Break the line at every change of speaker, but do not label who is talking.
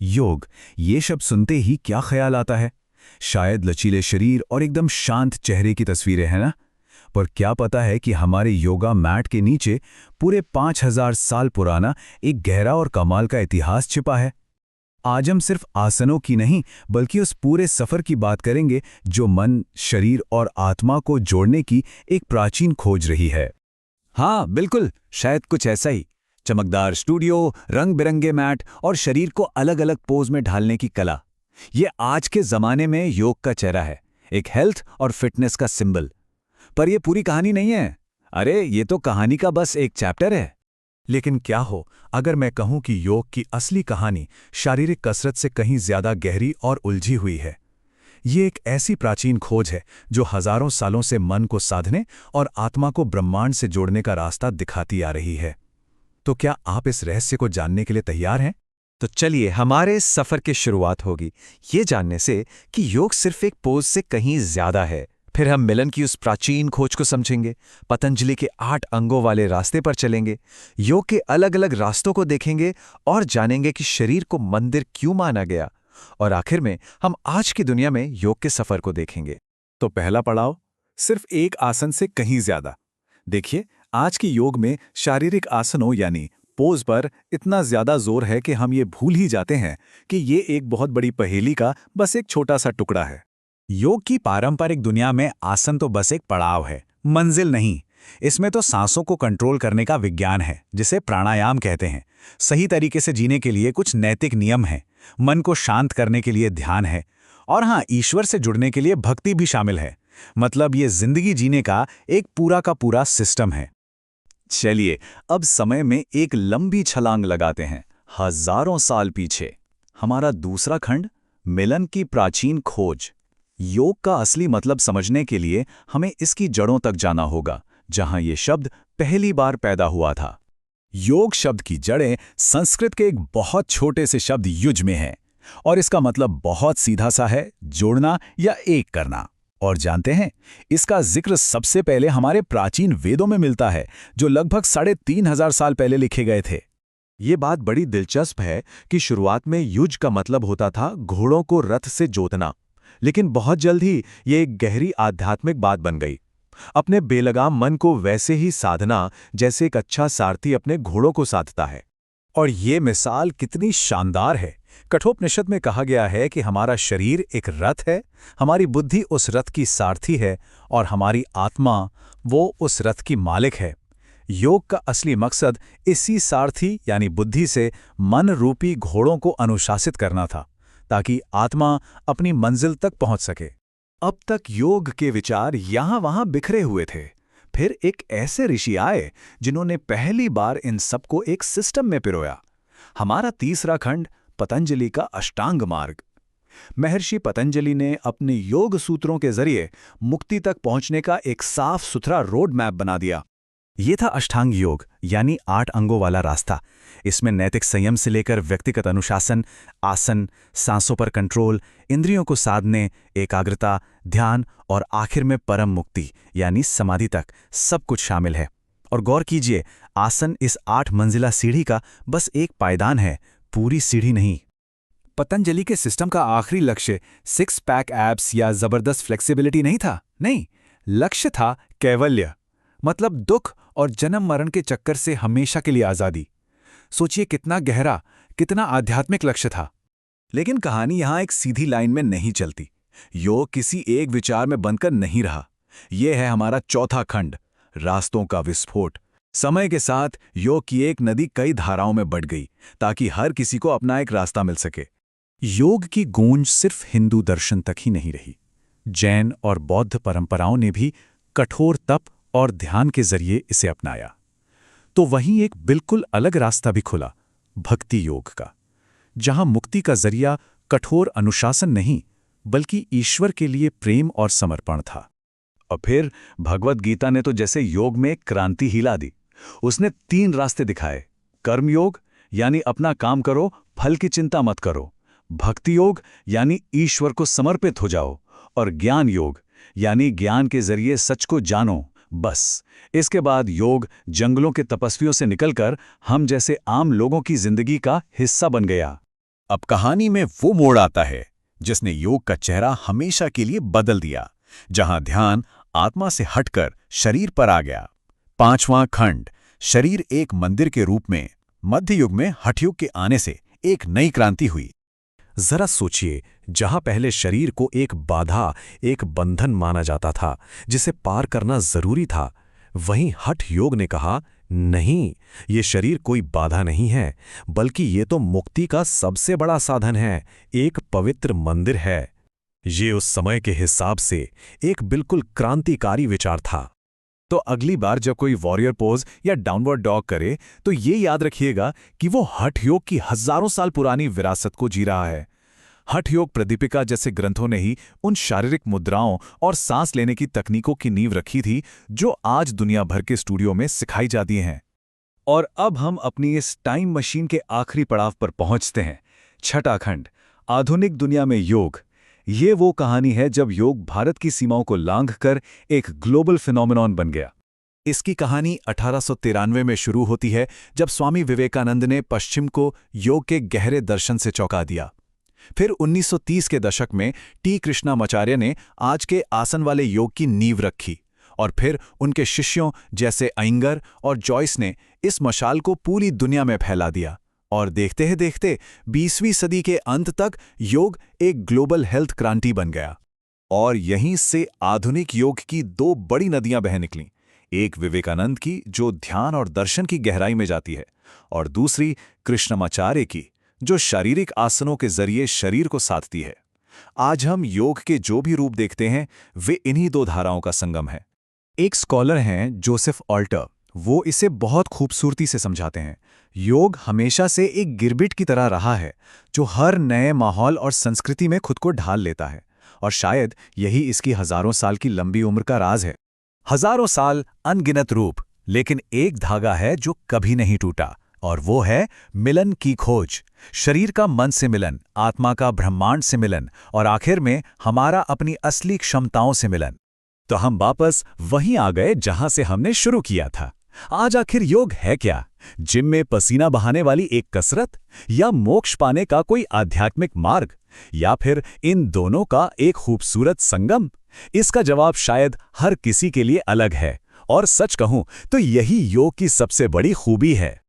योग, ये शब्द सुनते ही क्या ख्याल आता है? शायद लचीले शरीर और एकदम शांत चेहरे की तस्वीरें हैं ना? पर क्या पता है कि हमारे योगा मैट के नीचे पूरे 5000 साल पुराना एक गहरा और कमाल का इतिहास छिपा है। आज हम सिर्फ आसनों की नहीं, बल्कि उस पूरे सफर की बात करेंगे जो मन, शरीर और आत्मा को जोड़ने की एक प्राचीन खोज रही है।
हाँ बिल्कुल, शायद कुछ ऐसा ही। चमकदार स्टूडियो, रंग बिरंगे मैट और शरीर को अलग अलग पोज में ढालने की कला, ये आज के जमाने में योग का चेहरा है, एक हेल्थ और फिटनेस का सिंबल। पर ये पूरी कहानी नहीं है। अरे ये तो कहानी का बस एक चैप्टर है।
लेकिन क्या हो अगर मैं कहूं कि योग की असली कहानी शारीरिक कसरत से कहीं ज्यादा गहरी और उलझी हुई है। ये एक ऐसी प्राचीन खोज है जो हजारों सालों से मन को साधने और आत्मा को ब्रह्मांड से जोड़ने का रास्ता दिखाती आ रही है। तो क्या आप इस रहस्य को जानने के लिए तैयार हैं?
तो चलिए हमारे इस सफर की शुरुआत होगी ये जानने से कि योग सिर्फ एक पोज से कहीं ज्यादा है। फिर हम मिलन की उस प्राचीन खोज को समझेंगे, पतंजलि के 8 अंगों वाले रास्ते पर चलेंगे, योग के अलग अलग रास्तों को देखेंगे और जानेंगे कि शरीर को मंदिर क्यों माना गया। और आखिर में हम आज की दुनिया में योग के सफर को देखेंगे।
तो पहला पड़ाव, सिर्फ एक आसन से कहीं ज्यादा। देखिए, आज की योग में शारीरिक आसनों यानी पोज पर इतना ज्यादा जोर है कि हम ये भूल ही जाते हैं कि ये एक बहुत बड़ी पहेली का बस एक छोटा सा टुकड़ा है।
योग की पारंपरिक दुनिया में आसन तो बस एक पड़ाव है, मंजिल नहीं। इसमें तो सांसों को कंट्रोल करने का विज्ञान है, जिसे प्राणायाम कहते हैं। सही तरीके से जीने के लिए कुछ नैतिक नियम हैं, मन को शांत करने के लिए ध्यान है, और हाँ, ईश्वर से जुड़ने के लिए भक्ति भी शामिल है। मतलब ये जिंदगी जीने का एक पूरा का पूरा सिस्टम है।
चलिए अब समय में एक लंबी छलांग लगाते हैं हजारों साल पीछे। हमारा दूसरा खंड, मिलन की प्राचीन खोज। योग का असली मतलब समझने के लिए हमें इसकी जड़ों तक जाना होगा, जहां ये शब्द पहली बार पैदा हुआ था।
योग शब्द की जड़ें संस्कृत के एक बहुत छोटे से शब्द युज में हैं, और इसका मतलब बहुत सीधा सा है, जोड़ना या एक करना। और जानते हैं, इसका जिक्र सबसे पहले हमारे प्राचीन वेदों में मिलता है, जो लगभग 3500 साल पहले लिखे गए थे।
ये बात बड़ी दिलचस्प है कि शुरुआत में युज का मतलब होता था घोड़ों को रथ से जोतना, लेकिन बहुत जल्द ही ये एक गहरी आध्यात्मिक बात बन गई। अपने बेलगाम मन को वैसे ही साधना जैसे एक अच्छा सारथी अपने घोड़ों को साधता है।
और ये मिसाल कितनी शानदार है। कठोपनिषद में कहा गया है कि हमारा शरीर एक रथ है, हमारी बुद्धि उस रथ की सारथी है, और हमारी आत्मा वो उस रथ की मालिक है। योग का असली मकसद इसी सारथी यानी बुद्धि से मन रूपी घोड़ों को अनुशासित करना था, ताकि आत्मा अपनी मंजिल तक पहुंच सके।
अब तक योग के विचार यहां-वहां बिखरे हुए थे। फिर एक ऐसे ऋषि आए जिन्होंने पहली बार इन सबको एक सिस्टम में पिरोया। हमारा तीसरा खंड, पतंजलि का अष्टांग मार्ग। महर्षि पतंजलि ने अपने योग सूत्रों के जरिए मुक्ति तक पहुंचने का एक साफ सुथरा रोड मैप बना दिया।
ये था अष्टांग योग, यानी 8 अंगों वाला रास्ता। इसमें नैतिक संयम से लेकर व्यक्तिगत अनुशासन, आसन, सांसों पर कंट्रोल, इंद्रियों को साधने, एकाग्रता, ध्यान और आखिर में परम मुक्ति यानी समाधि तक सब कुछ शामिल है। और गौर कीजिए, आसन इस 8 मंजिला सीढ़ी का बस एक पायदान है, पूरी सीढ़ी नहीं। पतंजलि के सिस्टम का आखिरी लक्ष्य 6 पैक एब्स या जबरदस्त फ्लेक्सिबिलिटी नहीं था। नहीं, लक्ष्य था कैवल्य, मतलब दुख और जन्म मरण के चक्कर से हमेशा के लिए आजादी। सोचिए कितना गहरा, कितना आध्यात्मिक लक्ष्य था।
लेकिन कहानी यहां एक सीधी लाइन में नहीं चलती। योग किसी एक विचार में बनकर नहीं रहा। यह है हमारा चौथा खंड, रास्तों का विस्फोट। समय के साथ योग की एक नदी कई धाराओं में बढ़ गई, ताकि हर किसी को अपना एक रास्ता मिल सके।
योग की गूंज सिर्फ हिंदू दर्शन तक ही नहीं रही। जैन और बौद्ध परंपराओं ने भी कठोर तप और ध्यान के जरिए इसे अपनाया। तो वहीं एक बिल्कुल अलग रास्ता भी खुला, भक्ति योग का, जहां मुक्ति का जरिया कठोर अनुशासन नहीं, बल्कि ईश्वर के लिए प्रेम और समर्पण था।
और फिर भगवत गीता ने तो जैसे योग में क्रांति हिला दी। उसने 3 रास्ते दिखाए, कर्म योग यानी अपना काम करो, फल की चिंता मत करो, भक्ति योग यानी ईश्वर को समर्पित हो जाओ, और ज्ञान योग यानी ज्ञान के जरिए सच को जानो। बस इसके बाद योग जंगलों के तपस्वियों से निकलकर हम जैसे आम लोगों की जिंदगी का हिस्सा बन गया।
अब कहानी में वो मोड़ आता है जिसने योग का चेहरा हमेशा के लिए बदल दिया, जहां ध्यान आत्मा से हटकर शरीर पर आ गया। 5वां खंड, शरीर एक मंदिर के रूप में। मध्य युग में हठयोग के आने से एक नई क्रांति हुई।
जरा सोचिए, जहां पहले शरीर को एक बाधा, एक बंधन माना जाता था जिसे पार करना जरूरी था, वहीं हठ योग ने कहा, नहीं, ये शरीर कोई बाधा नहीं है, बल्कि ये तो मुक्ति का सबसे बड़ा साधन है, एक पवित्र मंदिर है। ये उस समय के हिसाब से एक बिल्कुल क्रांतिकारी विचार था।
तो अगली बार जब कोई वॉरियर पोज या डाउनवर्ड डॉग करे, तो ये याद रखिएगा कि वो हठ योग की हजारों साल पुरानी विरासत को जी रहा है। हठ योग प्रदीपिका जैसे ग्रंथों ने ही उन शारीरिक मुद्राओं और सांस लेने की तकनीकों की नींव रखी थी जो आज दुनिया भर के स्टूडियो में सिखाई जाती हैं। और अब हम अपनी इस टाइम मशीन के आखिरी पड़ाव पर पहुंचते हैं। 6वां खंड, आधुनिक दुनिया में योग। ये वो कहानी है जब योग भारत की सीमाओं को लांघकर एक ग्लोबल फिनोमेनॉन बन गया। इसकी कहानी 1893 में शुरू होती है, जब स्वामी विवेकानंद ने पश्चिम को योग के गहरे दर्शन से चौंका दिया। फिर 1930 के दशक में टी कृष्णामाचार्य ने आज के आसन वाले योग की नींव रखी, और फिर उनके शिष्यों जैसे अयंगर और जॉयस ने इस मशाल को पूरी दुनिया में फैला दिया। और देखते ही देखते 20वीं सदी के अंत तक योग एक ग्लोबल हेल्थ क्रांति बन गया। और यहीं से आधुनिक योग की 2 बड़ी नदियां बह निकलीं, एक विवेकानंद की जो ध्यान और दर्शन की गहराई में जाती है, और दूसरी कृष्णामाचार्य की जो शारीरिक आसनों के जरिए शरीर को साधती है। आज हम योग के जो भी रूप देखते हैं वे इन्हीं 2 धाराओं का संगम है। एक स्कॉलर हैं जोसेफ ऑल्टर, वो इसे बहुत खूबसूरती से समझाते हैं। योग हमेशा से एक गिरबिट की तरह रहा है जो हर नए माहौल और संस्कृति में खुद को ढाल लेता है, और शायद यही इसकी हजारों साल की लंबी उम्र का राज है। हजारों साल, अनगिनत रूप, लेकिन एक धागा है जो कभी नहीं टूटा, और वो है मिलन की खोज। शरीर का मन से मिलन, आत्मा का ब्रह्मांड से मिलन, और आखिर में हमारा अपनी असली क्षमताओं से मिलन। तो हम वापस वहीं आ गए जहां से हमने शुरू किया था। आज आखिर योग है क्या? जिम में पसीना बहाने वाली एक कसरत, या मोक्ष पाने का कोई आध्यात्मिक मार्ग, या फिर इन दोनों का एक खूबसूरत संगम? इसका जवाब शायद हर किसी के लिए अलग है, और सच कहूं तो यही योग की सबसे बड़ी खूबी है।